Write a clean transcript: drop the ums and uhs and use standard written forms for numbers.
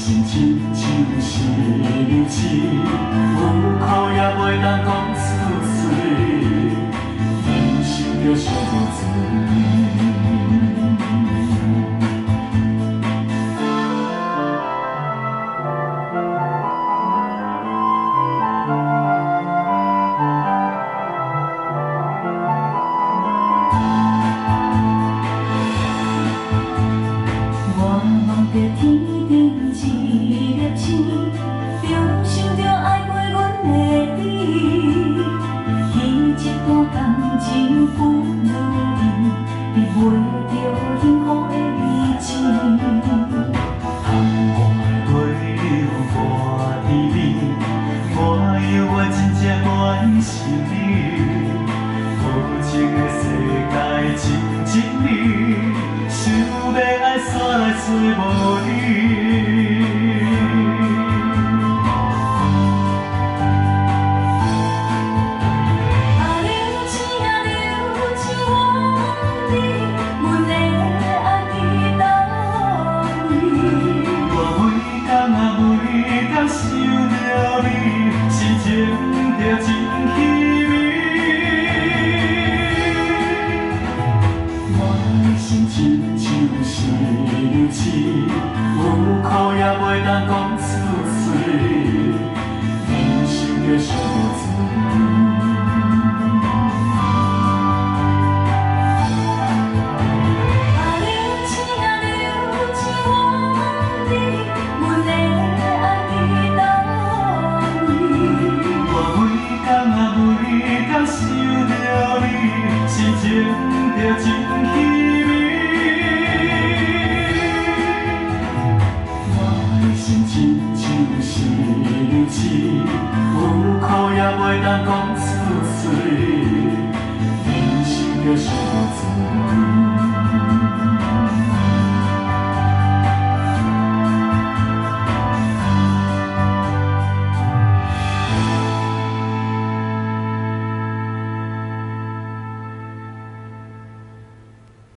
心亲像是流星，有苦也袂当讲出嘴，人生着伤无罪。天顶一粒星，着想着爱陪阮的你，彼一段感情不如意，比袂着幸福的日子。窗外月流大甜美，我犹我真正关心你，无情的世界真真理，想要爱煞来找无你。心亲像是流星，有苦也袂当讲出嘴，人生着伤无罪。心亲像是流星，有苦也袂当讲出嘴，人生着伤。